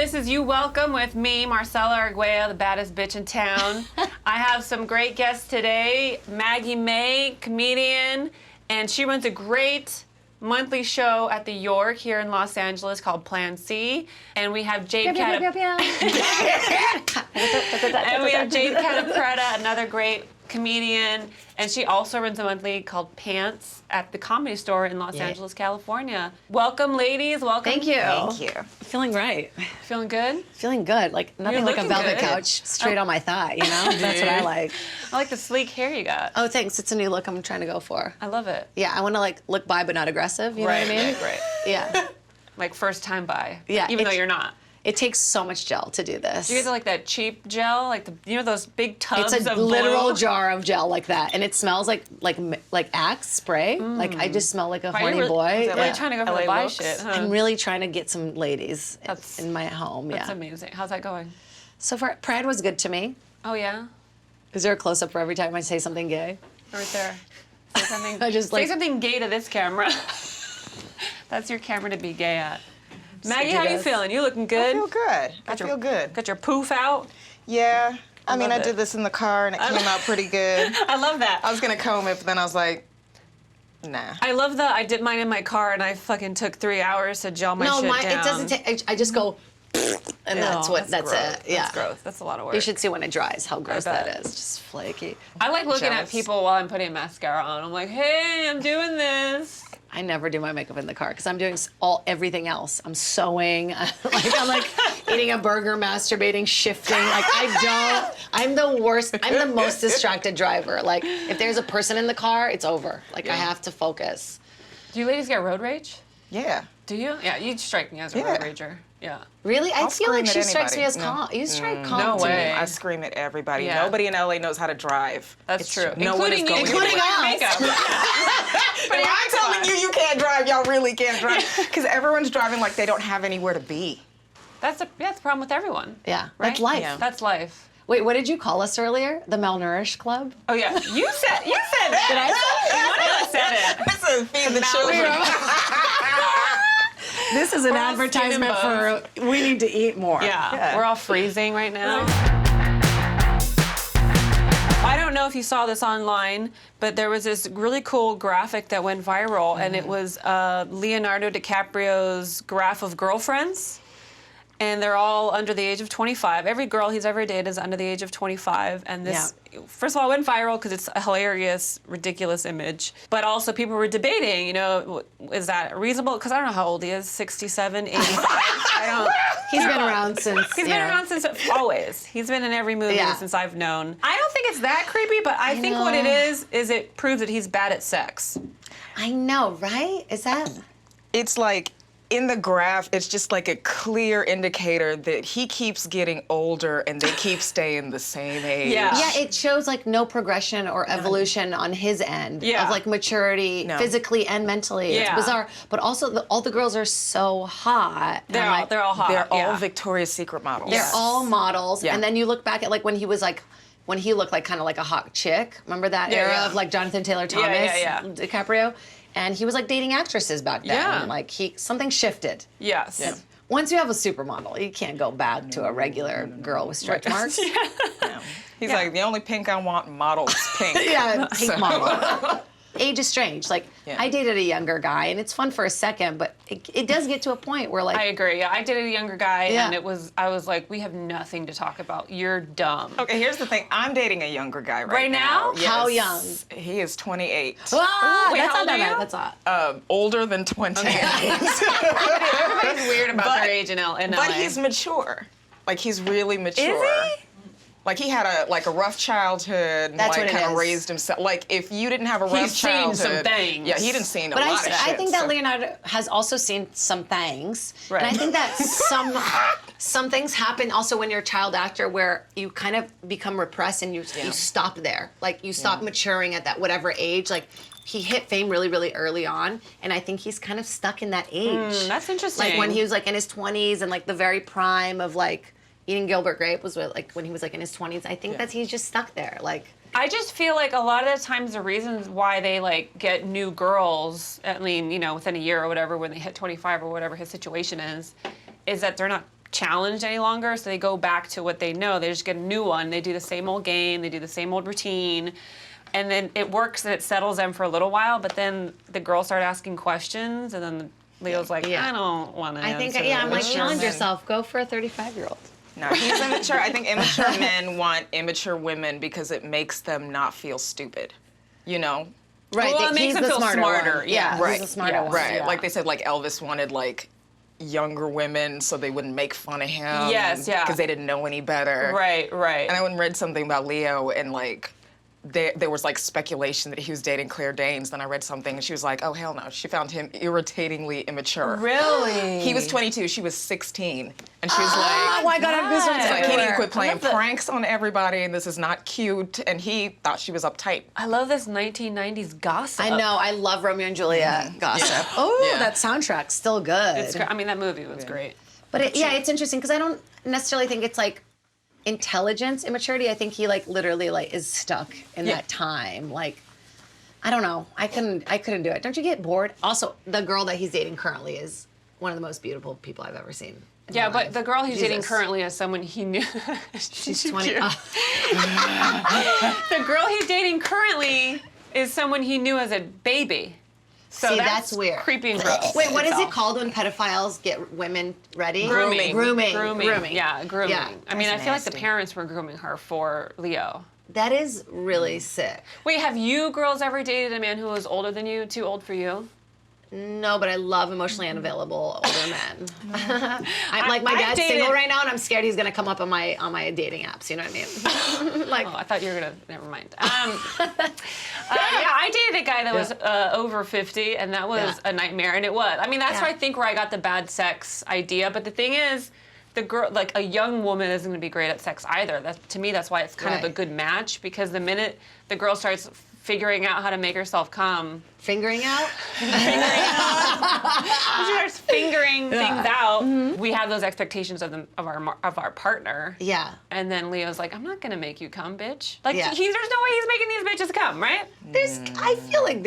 This is You Welcome with me, Marcella Arguello, the baddest bitch in town. I have some great guests today. Maggie Maye, comedian, and she runs a great monthly show at the York here in Los Angeles called Plan C. And we have Jade Catta-Preta, another great comedian, and she also runs a monthly called Pants at the Comedy Store in Los Angeles, California. Welcome, ladies. Welcome. Thank you. Thank you. Feeling right. Feeling good? Feeling good. Like nothing like a velvet couch straight on my thigh, you know? That's what I like. I like the sleek hair you got. Oh, thanks. It's a new look I'm trying to go for. I love it. Yeah, I want to like look bi but not aggressive, you know what I mean? Right. Yeah. Like first time buy. Yeah. Even though you're not. It takes so much gel to do this. Do you guys like that cheap gel? Like those big tubs It's a of literal blue? jar of gel like that, and it smells like Axe spray. Like I just smell like a horny Are boy. you really trying to go for the LA buy looks? shit, huh? I'm really trying to get some ladies in my home. That's amazing. How's that going? So far, Pride was good to me. Oh, yeah? Is there a close-up for every time I say something gay? Right there. Say something, I just say like- something gay to this camera. That's your camera to be gay at. Maggie, you how you guys. feeling? You looking good? I feel good. I feel good. Got your poof out? Yeah. I mean, love I it. did this in the car and it came out pretty good. I love that. I was going to comb it, but then I was like, nah. I love that I did mine in my car and I fucking took 3 hours to gel my shit down. it doesn't take. I just go, and that's gross. it. Yeah. That's gross. That's a lot of work. You should see when it dries how gross that bet. is. Just flaky. I like looking Jealous. at people while I'm putting mascara on. I'm like, hey, I'm doing this. I never do my makeup in the car because I'm doing everything else. I'm sewing. I'm eating a burger, masturbating, shifting. I'm the worst. I'm the most distracted driver. Like if there's a person in the car, it's over. Like I have to focus. Do you ladies get road rage? Yeah. Do you? Yeah, you strike me as a road rager. Yeah. Really? I I'll feel like scream she at strikes me as anybody. calm. You strike calm No to way. me. I scream at everybody. Yeah. Nobody in LA knows how to drive. That's true. No one is going Including anywhere. us. But I'm telling you can't drive. Y'all really can't drive. Because everyone's driving like they don't have anywhere to be. That's the problem with everyone. Yeah, Right? that's life. Yeah. That's life. Wait, what did you call us earlier? The Malnourished Club? Oh yeah, you said that. Did I say One of us said it. This is feed the children. This is an We're all advertisement skin for we need to eat more. Yeah, we're all freezing right now. I don't know if you saw this online, but there was this really cool graphic that went viral, and it was Leonardo DiCaprio's graph of girlfriends. And they're all under the age of 25. Every girl he's ever dated is under the age of 25. And this, first of all, it went viral because it's a hilarious, ridiculous image. But also people were debating, you know, is that reasonable? Because I don't know how old he is, 67, 85. He's been around since. He's been around since always. He's been in every movie since I've known. I don't think it's that creepy, but I think what it is it proves that he's bad at sex. I know, right? Is that? It's like, in the graph, it's just like a clear indicator that he keeps getting older and they keep staying the same age. Yeah. Yeah, it shows like no progression or evolution on his end of like maturity, physically and mentally. Yeah. It's bizarre. But also, all the girls are so hot. They're all hot. They're all yeah. Victoria's Secret models. They're all models. Yeah. And then you look back at like when he was like, when he looked like kind of like a hot chick. Remember that era of like Jonathan Taylor Thomas, DiCaprio? And he was like dating actresses back then. Yeah. And, like something shifted. Yes. Yeah. Once you have a supermodel, you can't go back to a regular girl with stretch marks. Yeah. He's like, the only pink I want model is pink. Yeah, pink model. Age is strange. Like, I dated a younger guy, and it's fun for a second, but it does get to a point where, like... I agree. Yeah, I dated a younger guy, and I was like, we have nothing to talk about. You're dumb. Okay, here's the thing. I'm dating a younger guy Right now? Yes. How young? He is 28. Ah, Wait, that's how not old are that you? bad. That's hot. Older than 28. Everybody's weird about their age in LA. But he's mature. Like, he's really mature. Is he? Like, he had a rough childhood. That's like, what it kind of is. raised himself. Like, if you didn't have a rough He's seen childhood, some things. Yeah, he didn't see a But lot of shit. I think that so- Leonardo has also seen some things. Right. And I think that some things happen also when you're a child actor where you kind of become repressed and you stop there. Like, you stop maturing at that whatever age. Like, he hit fame really, really early on, and I think he's kind of stuck in that age. That's interesting. Like, when he was, like, in his 20s and, like, the very prime of, like, eating Gilbert Grape was, like, when he was, like, in his 20s. I think that he's just stuck there. Like... I just feel like a lot of the times the reasons why they like get new girls, I mean, you know, within a year or whatever, when they hit 25 or whatever his situation is that they're not challenged any longer, so they go back to what they know. They just get a new one. They do the same old game. They do the same old routine. And then it works and it settles them for a little while, but then the girls start asking questions, and then Leo's like, I don't want to I think, answer I'm like, this. challenge yourself. Go for a 35-year-old. No, he's immature. I think immature men want immature women because it makes them not feel stupid. You know? Right. Well, it makes he's them the feel smarter. smarter. Yeah. He's Right. the smarter Yeah. one. Right. Yeah. Like they said, like Elvis wanted like younger women so they wouldn't make fun of him. Yes, yeah. Because they didn't know any better. Right. And I went and read something about Leo, and like there was like speculation that he was dating Claire Danes. Then I read something and she was like, oh hell no. She found him irritatingly immature. Really? He was 22, she was 16. And she was like, Oh my God, I'm God. like, he need to quit playing love that. pranks on everybody, and this is not cute. And he thought she was uptight. I love this 1990s gossip. I know. I love Romeo and Juliet gossip. Oh, Yeah. that soundtrack's still good. It's great. I mean, that movie was great. But it's interesting because I don't necessarily think it's like intelligence, immaturity. I think he like literally like is stuck in Yeah. that time. Like, I don't know. I couldn't do it. Don't you get bored? Also, the girl that he's dating currently is one of the most beautiful people I've ever seen. in Yeah, my but life. the girl he's dating Jesus. currently is someone he knew. She's 20. The girl he's dating currently is someone he knew as a baby. So See, that's weird. Creepy and gross. Wait, what is That's it all. called when pedophiles get women ready? Grooming. Grooming. Yeah, grooming. Yeah, I mean, I that's feel like the nasty. parents were grooming her for Leo. That is really sick. Wait, have you girls ever dated a man who was older than you, too old for you? No, but I love emotionally unavailable older men. I'm like, my I've dad's dated- single right now, and I'm scared he's gonna come up on my dating apps. You know what I mean? Like, Oh, I thought you were gonna. Never mind. Yeah, I dated a guy that was over 50, and that was Yeah. a nightmare. And it was. I mean, that's Yeah. where I think where I got the bad sex idea. But the thing is, the girl, like a young woman, isn't gonna be great at sex either. That to me, that's why it's kind of a Right. good match, because the minute the girl starts figuring out how to make herself come, fingering out. she starts fingering things out. We have those expectations of our partner. Yeah. And then Leo's like, I'm not gonna make you come, bitch. Like, Yeah. there's no way he's making these bitches come, right? I feel like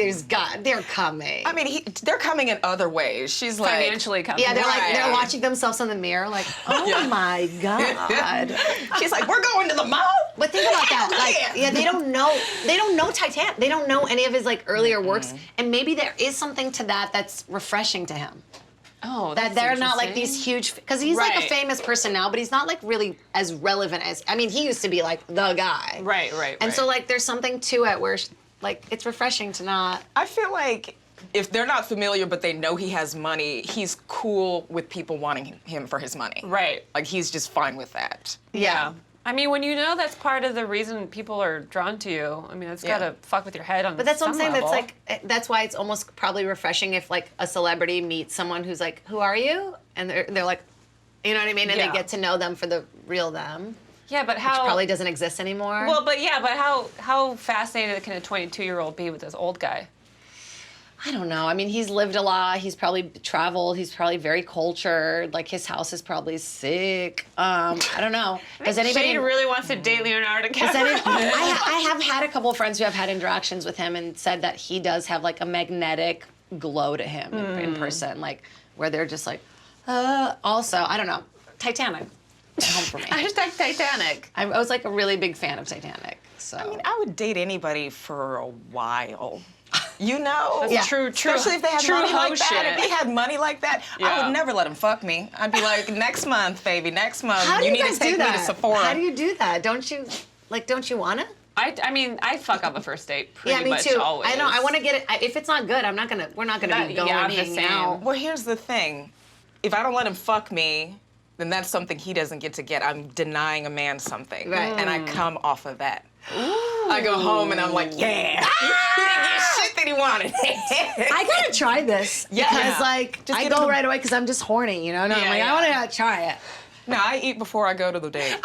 they're coming. I mean, they're coming in other ways. She's like, Financially coming. yeah, they're like they're Right. watching themselves in the mirror, like, oh Yeah. my God. she's like, we're going to the mall. But think about that. Like, yeah, they don't know Titanic. They don't know any of his like earlier works, and maybe there is something to that that's refreshing to him. Oh, That that's they're not like interesting. these huge, because he's like a Right. famous person now, but he's not like really as relevant as, I mean, he used to be like the guy. Right. And so like there's something to it where like it's refreshing to not. I feel like if they're not familiar but they know he has money, he's cool with people wanting him for his money. Right. Like he's just fine with that. Yeah. I mean, when you know that's part of the reason people are drawn to you, I mean, it's Yeah. gotta fuck with your head on But that's what I'm some saying. level. That's like that's why it's almost probably refreshing if like a celebrity meets someone who's like, who are you? And they're like, you know what I mean? And Yeah. they get to know them for the real them, Yeah, but which how... probably doesn't exist anymore. Well, but how fascinated can a 22-year-old be with this old guy? I don't know. I mean, he's lived a lot. He's probably traveled. He's probably very cultured. Like his house is probably sick. I don't know. Does anybody Jade really wants to date Leonardo Does DiCaprio. I have had a couple of friends who have had interactions with him and said that he does have like a magnetic glow to him in person, like where they're just like, also, I don't know, Titanic, home for me. Hashtag Titanic. I was like a really big fan of Titanic, so. I mean, I would date anybody for a while. You know? That's Yeah. true. Especially if they had true money like hoe that. shit. If he had money like that, I Yeah. would never let him fuck me. I'd be like, next month, baby, next month. How do you need guys to take do that? me to Sephora. How do you do that? Don't you want to? I mean, I fuck on the first date pretty Yeah, me much too. always. I know. I want to get it. If it's not good, we're not gonna be going Yeah, I'm the hanging same. out. Well, here's the thing. If I don't let him fuck me, then that's something he doesn't get to get. I'm denying a man something. Right. And I come off of that. I go home and I'm like, yeah. He didn't get shit that he wanted. I gotta try this Yeah. because like Just I get go them- right away because I'm just horny, you know. No, I'm Yeah, like yeah. I want to try it. No, I eat before I go to the date.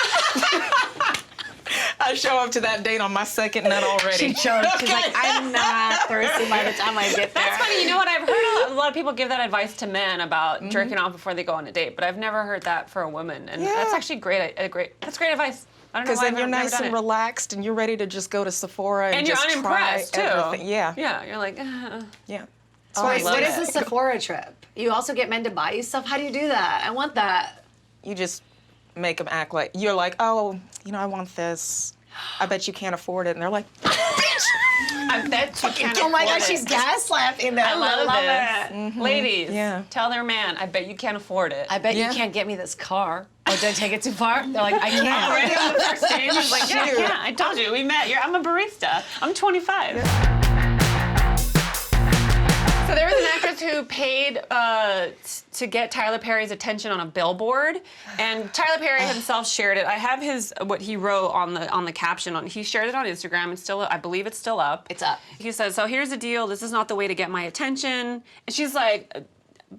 I show up to that date on my second nut already. She chose. She's like, I'm not thirsty by the time I get there. That's funny. You know what? I've heard a lot of people give that advice to men about Mm-hmm. jerking off before they go on a date, but I've never heard that for a woman, and that's Yeah. actually great. That's great advice. I don't know Because why then I've you're never nice done and it. relaxed and you're ready to just go to Sephora And you're just unimpressed try too. everything. Yeah. Yeah. You're like, Yeah. Oh, I Wait, love what is it. the Sephora trip? You also get men to buy you stuff? How do you do that? I want that. You just make them act like, you're like, oh, I want this. I bet you can't afford it. And they're like, I bet you can't Oh my afford gosh, it. she's gaslighting them. I love it. Mm-hmm. Ladies, Yeah. tell their man, I bet you can't afford it. I bet Yeah. you can't get me this car. Oh, did I take it too far? They're like, I can't. Already on the first date, he's like, yeah, I Shoot. can't. I told you, we met. I'm a barista. I'm 25. So there was an actress who paid to get Tyler Perry's attention on a billboard, and Tyler Perry himself shared it. I have what he wrote on the caption. He shared it on Instagram. It's still, I believe it's still up. It's up. He says, "So here's the deal. This is not the way to get my attention." And she's like,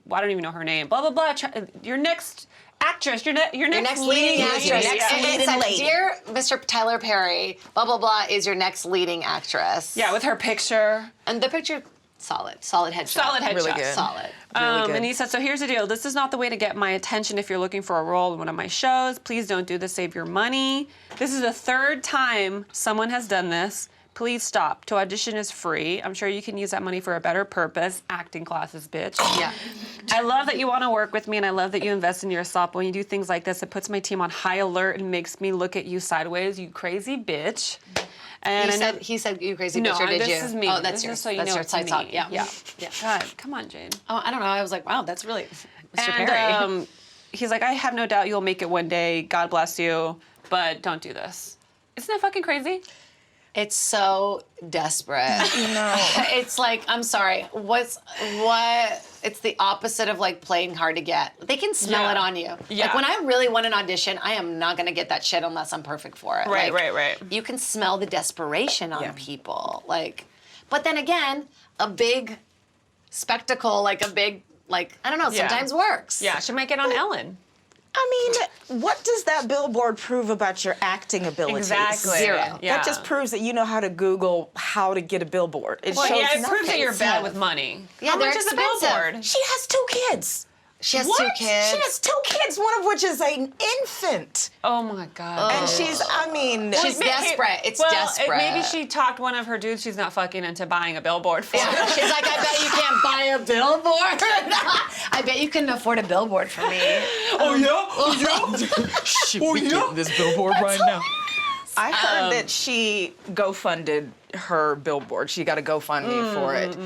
well, I don't even know her name. Blah blah blah. Your next actress. Your next leading actress. leading It said, lady. "Dear Mr. Tyler Perry, blah blah blah is your next leading actress." Yeah, with her picture. And the picture, solid headshot. Solid headshot. Really good. Solid. Really good. And he said, so here's the deal. This is not the way to get my attention if you're looking for a role in one of my shows. Please don't do this. Save your money. This is the third time someone has done this. Please stop. To audition is free. I'm sure you can use that money for a better purpose. Acting classes, bitch. Yeah. I love that you want to work with me, and I love that you invest in yourself. But when you do things like this, it puts my team on high alert and makes me look at you sideways, you crazy bitch. And He said you crazy no, bitch, or did this you? is me. Oh, that's This yours. is so you that's know your it's side me. talk. Yeah. Yeah. Yeah. God, come on, Jane. Oh, I don't know. I was like, wow, that's really Mr. And Perry. he's like, I have no doubt you'll make it one day. God bless you, but don't do this. Isn't that fucking crazy? It's so desperate. No. It's like, I'm sorry. What? It's the opposite of like playing hard to get. They can smell Yeah. it on you. Yeah. Like when I really want an audition, I am not gonna get that shit unless I'm perfect for it. Right, Like, right. You can smell the desperation on Yeah. people. Like, but then again, a big spectacle, like a big, like, I don't know, Yeah. sometimes works. Yeah, she might get on Ellen. I mean, what does that billboard prove about your acting abilities? Exactly. Zero. Yeah. That just proves that you know how to Google how to get a billboard. It Well, shows yeah, it proves that nothing. you're bad with money. Yeah, How they're much is a expensive. billboard? She has 2 kids. She has What? 2 kids. She has 2 kids, one of which is an infant. Oh my God. And she's, I mean, She's desperate. It's well, desperate. Maybe she talked one of her dudes she's not fucking into buying a billboard for. Yeah. She's like, I bet you can't buy a billboard. I bet you couldn't afford a billboard for me. Oh yeah? Shoot, we get this billboard right now. I heard that she GoFunded her billboard. She got a GoFundMe for it.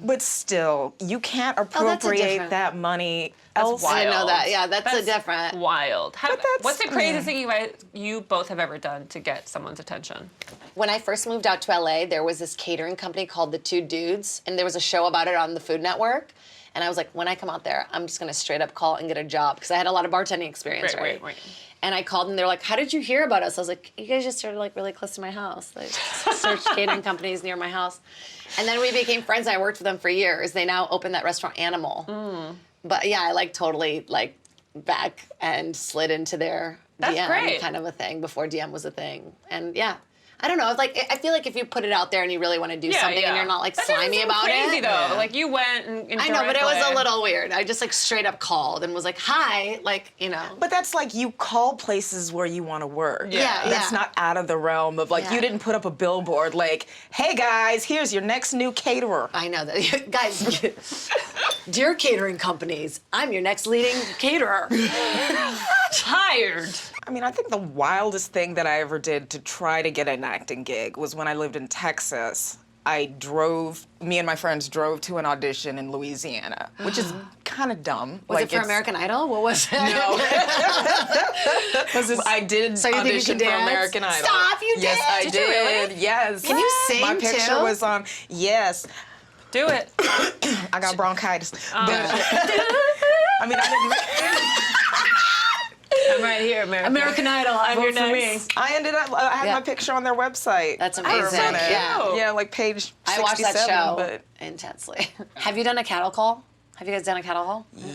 But still, you can't appropriate different- that money That's elsewhere. I didn't know Wild. that. Yeah, that's a different. Wild. that's- What's the craziest yeah. thing you both have ever done to get someone's attention? When I first moved out to LA, there was this catering company called The Two Dudes, and there was a show about it on the Food Network. And I was like, when I come out there, I'm just gonna straight up call and get a job because I had a lot of bartending experience, Right. And I called and they were like, how did you hear about us? I was like, you guys just started like really close to my house. Like searched catering companies near my house. And then we became friends. I worked with them for years. They now open that restaurant Animal. But yeah, I like totally like back and slid into their That's DM great. kind of a thing before DM was a thing. And yeah. I don't know. It's like I feel like if you put it out there and you really want to do something and you're not like That doesn't slimy seem about crazy, it. though. Yeah. Like you went and I know, but it was a directly- little weird. I just like straight up called and was like, "Hi," like But that's like you call places where you want to work. Yeah, That's yeah. not out of the realm of like, Yeah. you didn't put up a billboard like, hey guys, here's your next new caterer. I know that, guys. Dear catering companies, I'm your next leading caterer. Tired. I mean, I think the wildest thing that I ever did to try to get an acting gig was when I lived in Texas. Me and my friends drove to an audition in Louisiana, which is kind of dumb. Was it for American Idol? What was it? No. I did So you think you audition could for dance? American Idol. Stop, you Yes, did? I Did you really? Yes. Can you sing My picture too? was on. Yes. Do it. I got bronchitis. But, I mean, I didn't. I'm right here, America. American Idol. I'm Vote your for next. me. I ended up. I had Yeah. my picture on their website. That's for a amazing. minute. Yeah. Yeah, like page 67. I watched that show But intensely. Have you done a cattle call? Have you guys done a cattle call? I don't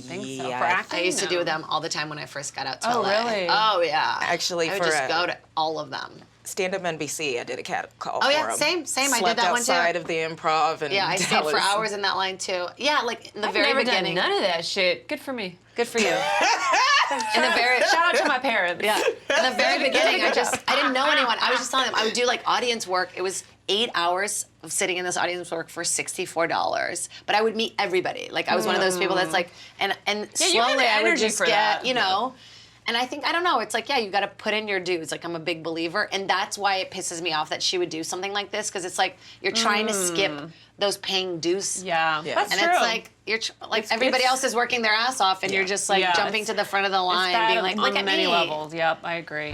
think so. Yeah, For acting, I used to no. do them all the time when I first got out to Oh, LA. really? Oh, yeah. Actually, I would for just a- go to all of them. Stand Up NBC, I did a cat call Oh for yeah, 'em. same. I did Slept that one too. outside of the Improv and Yeah, I stayed for Dallas. hours in that line too. Yeah, like in the I've very never beginning. done none of that shit. Good for me. Good for you. In the very Shout out to my parents. Yeah. In the very beginning, I didn't know anyone. I was just telling them I would do like audience work. It was 8 hours of sitting in this audience work for $64. But I would meet everybody. Like I was one of those people that's like, and you have slowly the I would energy just for get, that. you know. And I think, I don't know, it's like, yeah, you got to put in your dues. Like, I'm a big believer. And that's why it pisses me off that she would do something like this, because it's like you're trying to skip those paying dues. Yeah, Yeah. that's And true. it's like, everybody else is working their ass off, and you're just like Yeah, jumping to the front of the it's line, bad being like, on look at many me. levels. Yep, I agree.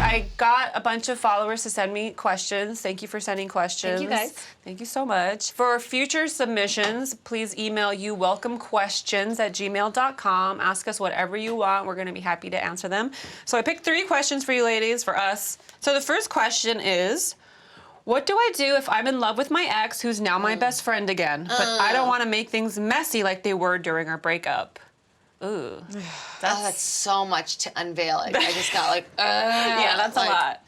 I got a bunch of followers to send me questions. Thank you for sending questions. Thank you, guys. Thank you so much. For future submissions, please email YouWelcomeQuestions@gmail.com. Ask us whatever you want. We're going to be happy to answer them. So I picked 3 questions for you ladies, for us. So the first question is, what do I do if I'm in love with my ex who's now my best friend again, but I don't want to make things messy like they were during our breakup? Ooh. That's so much to unveil. Like, I just got like, Yeah, that's a lot.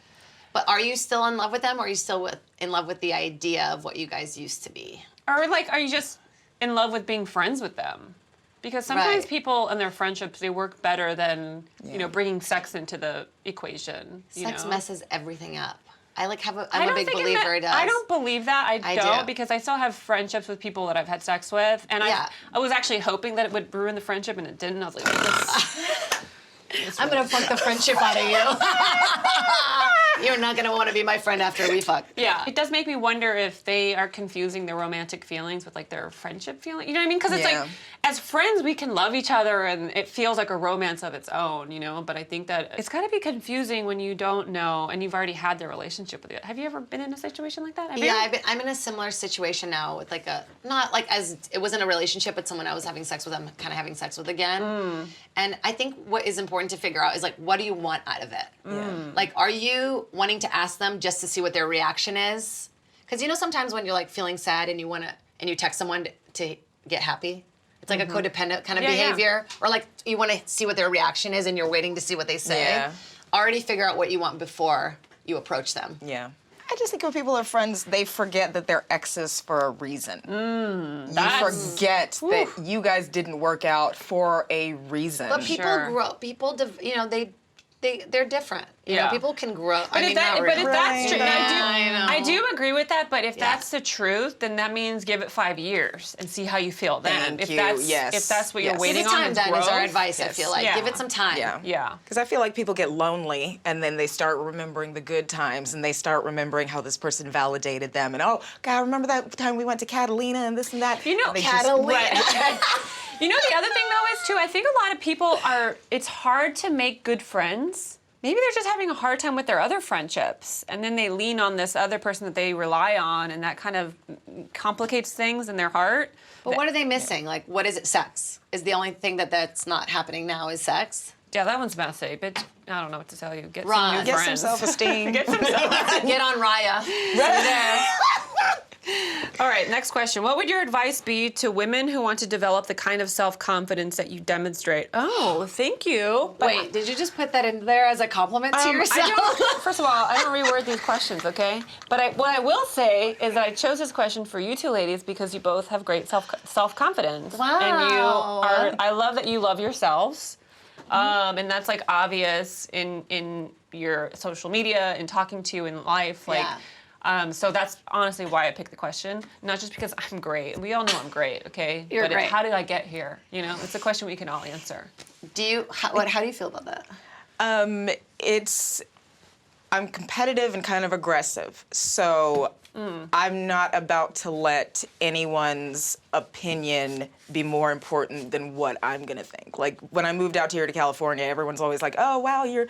But are you still in love with them, or are you still in love with the idea of what you guys used to be? Or like, are you just in love with being friends with them? Because sometimes Right. people and their friendships, they work better than, you know, bringing sex into the equation. Sex you know? messes everything up. I'm I a don't big think believer it does. I don't believe that. I don't do. because I still have friendships with people that I've had sex with, and Yeah. I was actually hoping that it would ruin the friendship, and it didn't. I was like, I'm gonna fuck the friendship out of you. You're not gonna want to be my friend after we fuck. yeah, it does make me wonder if they are confusing their romantic feelings with like their friendship feeling. You know what I mean? Because it's Yeah. like, as friends, we can love each other, and it feels like a romance of its own. You know, but I think that it's got to be confusing when you don't know and you've already had the relationship with it. Have you ever been in a situation like that? Have you Yeah, ever- I'm in a similar situation now with like not like as it wasn't a relationship, but someone I was having sex with, I'm kind of having sex with again. And I think what is important to figure out is like, what do you want out of it? Like, are you wanting to ask them just to see what their reaction is? Because you know, sometimes when you're like feeling sad and you text someone to get happy, it's like a codependent kind of Yeah, yeah. behavior, or like you want to see what their reaction is and you're waiting to see what they say. Yeah. Already figure out what you want before you approach them. Yeah. I just think when people are friends, they forget that they're exes for a reason. You forget that you guys didn't work out for a reason. But people Sure. grow. People, you know, they're different. You know, Yeah. people can grow. But if that's true, and I I know. do agree with that. But if Yeah. that's the truth, then that means give it 5 years and see how you feel then. Thank if you, that's yes. if that's what Yes. you're Give waiting Give it on time, is then, is growth. our advice, I Yes. feel like. Yeah. Give it some time. Yeah. Yeah. Because I feel like people get lonely and then they start remembering the good times and they start remembering how this person validated them. And, oh, God, remember that time we went to Catalina and this and that? You know, And they just- Catalina. You know, the other thing though is too, I think a lot of people it's hard to make good friends. Maybe they're just having a hard time with their other friendships, and then they lean on this other person that they rely on, and that kind of complicates things in their heart. But what are they missing? Like, what is it? Sex is the only thing that's not happening now is sex. Yeah, that one's messy, but I don't know what to tell you. Get Run. some new Get some friends. self-esteem. Get some self- Get on Raya. All right, next question. What would your advice be to women who want to develop the kind of self-confidence that you demonstrate? Oh, thank you. But Wait, did you just put that in there as a compliment to yourself? I don't, first of all, I don't reword these questions, okay? But what I will say is that I chose this question for you two ladies because you both have great self-confidence. Wow. And I love that you love yourselves. And that's like obvious in your social media, in talking to you in life. Like, so that's honestly why I picked the question. Not just because I'm great. We all know I'm great, okay? You're great. How did I get here? You know, it's a question we can all answer. How do you feel about that? I'm competitive and kind of aggressive, so I'm not about to let anyone's opinion be more important than what I'm gonna think. Like when I moved out here to California, everyone's always like, "Oh wow, you're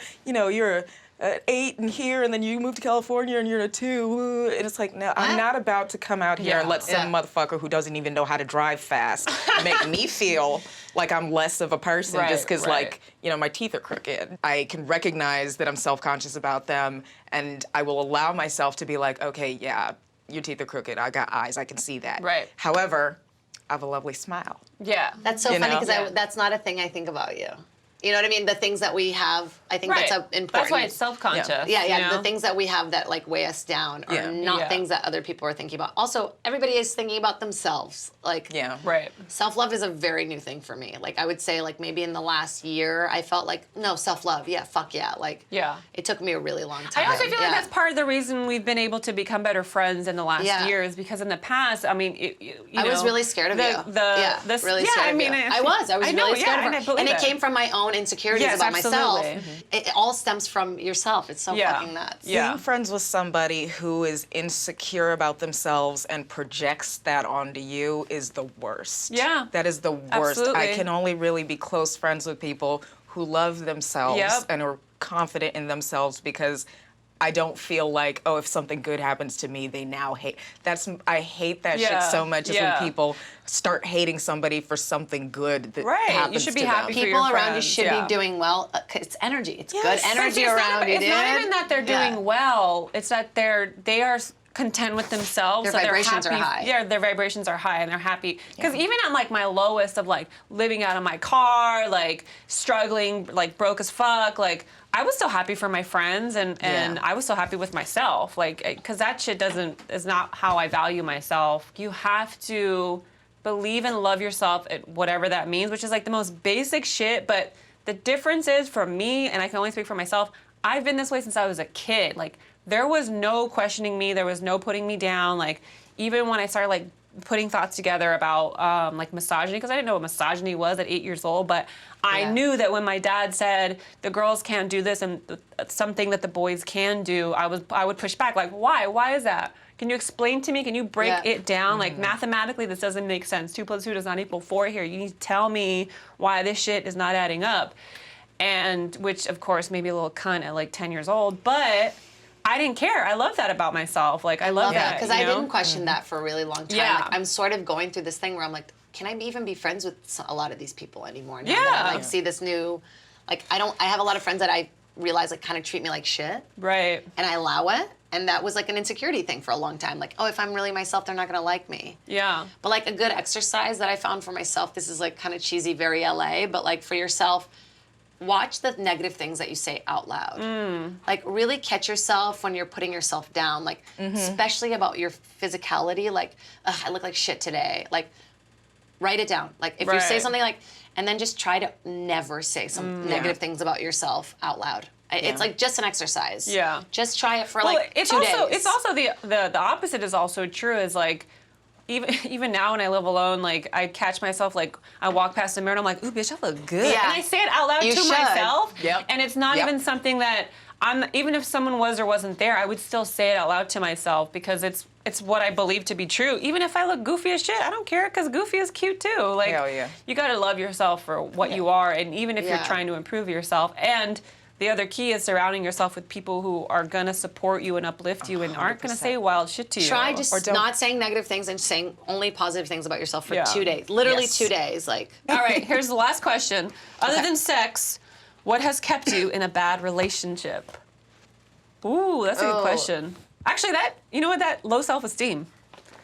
an 8 in here, and then you moved to California and you're a 2." And it's like, no, I'm not about to come out here and let some motherfucker who doesn't even know how to drive fast make me feel like I'm less of a person just because, like, you know, my teeth are crooked. I can recognize that I'm self-conscious about them, and I will allow myself to be like, okay, yeah, your teeth are crooked. I got eyes. I can see that. Right. However, I have a lovely smile. Yeah. That's so You funny know? because that's not a thing I think about you. You know what I mean? The things that we have, I think Right. that's important. That's why it's self-conscious. Yeah, you know? the things that we have that like weigh us down are Yeah. not Yeah. things that other people are thinking about. Also, everybody is thinking about themselves. Like, Yeah. Right. self-love is a very new thing for me. Like, I would say, like, maybe in the last year, I felt like, no, self-love, yeah, fuck yeah. Like, Yeah. it took me a really long time. I also feel like Yeah. that's part of the reason we've been able to become better friends in the last Yeah. years, because in the past, I mean, I was really scared of you. Really scared of you. I was know, really scared yeah, of her. I believe And it it came from my own insecurities Yes, about myself. absolutely. It all stems from yourself. It's so Yeah. fucking nuts. Yeah. Being friends with somebody who is insecure about themselves and projects that onto you is the worst. Yeah. That is the worst. Absolutely. I can only really be close friends with people who love themselves Yep. and are confident in themselves, because I don't feel like, oh, if something good happens to me, they now hate. I hate that Yeah. shit so much, is Yeah. when people start hating somebody for something good that Right. You happens should be to happy them. for People your around you friends, should yeah. be doing well. It's energy. It's Yes. good But energy It's not around about- you, It's not dude. even that they're doing Yeah. well. It's that they are content with themselves. Their so they're vibrations are happy. high. Yeah, their vibrations are high, and they're happy. Because even at like my lowest of like living out of my car, like struggling, like broke as fuck, like I was still happy for my friends, and Yeah. I was still happy with myself. Like, because that shit is not how I value myself. You have to believe and love yourself at whatever that means, which is like the most basic shit. But the difference is, for me, and I can only speak for myself, I've been this way since I was a kid. Like, there was no questioning me. There was no putting me down. Like, even when I started like putting thoughts together about like misogyny, because I didn't know what misogyny was at 8 years old, but I Yeah. knew that when my dad said the girls can't do this and something that the boys can do, I would push back. Like, why? Why is that? Can you explain to me? Can you break Yeah. it down? Like, mathematically, this doesn't make sense. 2 + 2 does not equal 4 here. You need to tell me why this shit is not adding up. And which, of course, maybe a little cunt at like 10 years old, but I didn't care. I love that about myself. Like, I love that. Because you I know? didn't question that for a really long time. Yeah. Like, I'm sort of going through this thing where I'm like, can I even be friends with a lot of these people anymore? Now that I Yeah. like see this new, like I have a lot of friends that I realize like kind of treat me like shit, Right. and I allow it. And that was like an insecurity thing for a long time. Like, oh, if I'm really myself, they're not gonna like me. Yeah. But like a good exercise that I found for myself, this is like kind of cheesy, very LA, but like for yourself, watch the negative things that you say out loud. Like really catch yourself when you're putting yourself down, like especially about your physicality, like, ugh, I look like shit today. Like, write it down. Like if you say Right. something like, and then just try to never say some negative things about yourself out loud. It's like just an exercise. Yeah. Just try it for Well, like it's 2 also days. it's also the opposite is also true. Is like even now when I live alone, like I catch myself like I walk past the mirror and I'm like, ooh, bitch, I look good. Yeah. And I say it out loud You to should. myself. Yep. And it's not Yep. even something that even if someone was or wasn't there, I would still say it out loud to myself because it's what I believe to be true. Even if I look goofy as shit, I don't care because goofy is cute too. Like, Hell yeah. you gotta love yourself for what you are, and even if you're Yeah. trying to improve yourself. And the other key is surrounding yourself with people who are gonna support you and uplift you and aren't gonna 100%. say wild shit to you. Try just Or don't- not saying negative things and saying only positive things about yourself for Yeah. 2 days. Literally Yes. 2 days. Like, All right, here's the last question. Other Okay. than sex, what has kept you in a bad relationship? Ooh, that's a good Oh. question. Actually, you know what, that low self-esteem.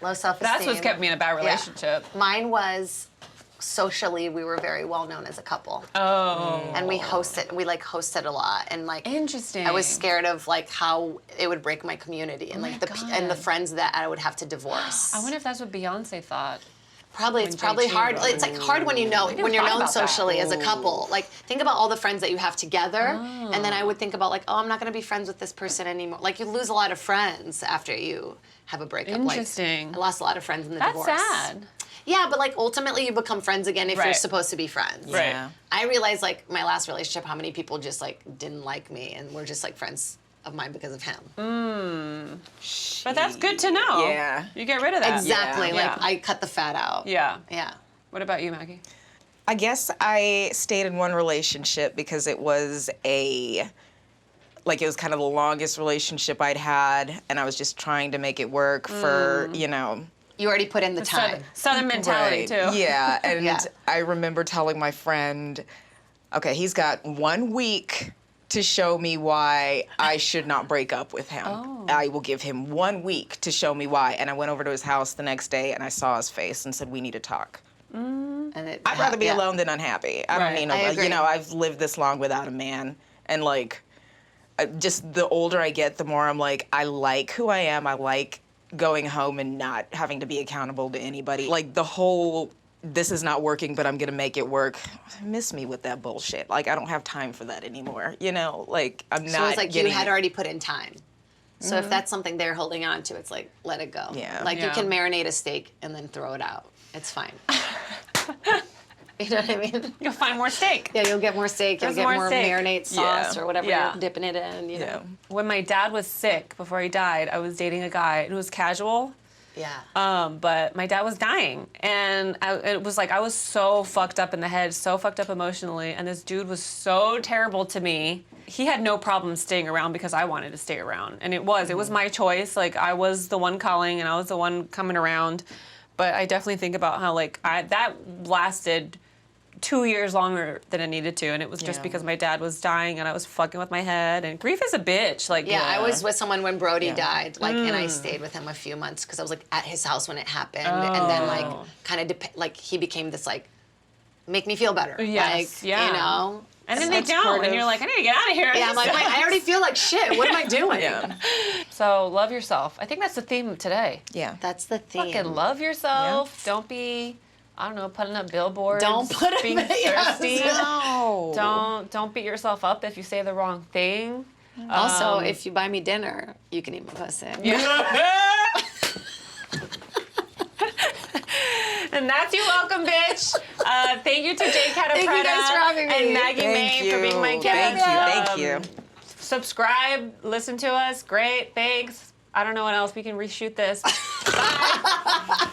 low self-esteem. That's what's kept me in a bad relationship. Mine was socially, we were very well known as a couple. Oh. And we hosted a lot. And like, Interesting. I was scared of like how it would break my community and like my and the God. friends that I would have to divorce. I wonder if that's what Beyonce thought. Probably it's Jay probably G hard. wrote It's like hard when you know when you're thought known about that. socially as a couple. Like think about all the friends that you have together, and then I would think about like, oh, I'm not going to be friends with this person anymore. Like you lose a lot of friends after you have a breakup. Interesting. Like, I lost a lot of friends in the That's divorce. sad. Yeah, but like ultimately you become friends again if you're Right. supposed to be friends. Right. Yeah. I realized like my last relationship, how many people just like didn't like me and were just like friends of mine because of him. But that's good to know. Yeah. You get rid of that. Exactly. Yeah. Like I cut the fat out. Yeah. Yeah. What about you, Maggie? I guess I stayed in one relationship because it was it was kind of the longest relationship I'd had, and I was just trying to make it work for, You already put in the time. Southern mentality, Right. too. Yeah, and Yeah. I remember telling my friend, okay, he's got 1 week to show me why I should not break up with him. Oh. I will give him 1 week to show me why. And I went over to his house the next day and I saw his face and said, we need to talk. And And I'd rather be alone than unhappy. I don't Right. need I nobody. agree. You know, I've lived this long without a man, and like, just the older I get, the more I'm like, I like who I am. I like going home and not having to be accountable to anybody. Like the whole, this is not working, but I'm gonna make it work. Miss me with that bullshit. Like I don't have time for that anymore. You know, like I'm not. So it's like getting you had already put in time. So if that's something they're holding on to, it's like, let it go. Yeah. Like you Yeah. can marinate a steak and then throw it out. It's fine. You know what I mean? You'll find more steak. Yeah, you'll get more steak. You'll There's get more more steak. marinade sauce Yeah. or whatever Yeah. you're dipping it in. You know? When my dad was sick before he died, I was dating a guy, and it was casual. Yeah. But my dad was dying, and it was like I was so fucked up in the head, so fucked up emotionally, and this dude was so terrible to me. He had no problem staying around because I wanted to stay around, and it was my choice. Like I was the one calling, and I was the one coming around. But I definitely think about how like that lasted 2 years longer than it needed to, and it was just Yeah. because my dad was dying, and I was fucking with my head. And grief is a bitch. Like Yeah, I was with someone when Brody Yeah. died, like, and I stayed with him a few months because I was like at his house when it happened, and then like kind of like he became this like make me feel better, Yes, like yeah. you know. And then they That's don't, part and of- you're like, I need to get out of here. Yeah, I'm like, wait, I already feel like shit. What am I doing? Yeah. So love yourself. I think that's the theme of today. Yeah. That's the theme. Fucking love yourself. Don't be, I don't know, putting up billboards. Don't put it being yes. thirsty. No. Don't beat yourself up if you say the wrong thing. Also, if you buy me dinner, you can eat my pussy. And that's You Welcome, bitch. Thank you to Jade Catta-Preta Thank you guys for having me. and Maggie Maye for being my guest. Thank you. Subscribe, listen to us. Great, thanks. I don't know what else. We can reshoot this. Bye.